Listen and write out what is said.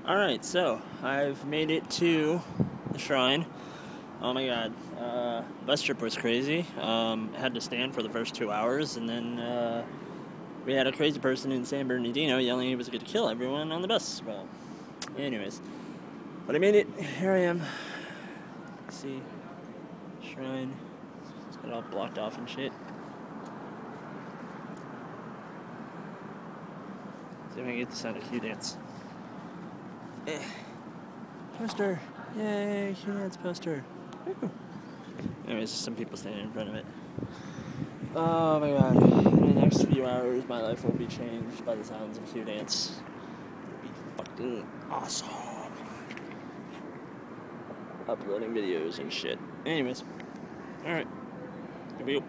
Alright, so I've made it to the shrine. Oh my god. Bus trip was crazy. Had to stand for the first 2 hours, and then we had a crazy person in San Bernardino yelling he was going to kill everyone on the bus. Well, anyways. But I made it. Here I am. See, shrine. Got it all blocked off and shit. See if I can get the sound of Q dance. Poster! Yay, Q dance poster. Woo. Anyways, some people standing in front of it. Oh my god. In the next few hours, my life will be changed by the sounds of Q dance. It'll be fucking awesome. Uploading videos and shit. Anyways. Alright. Here we go.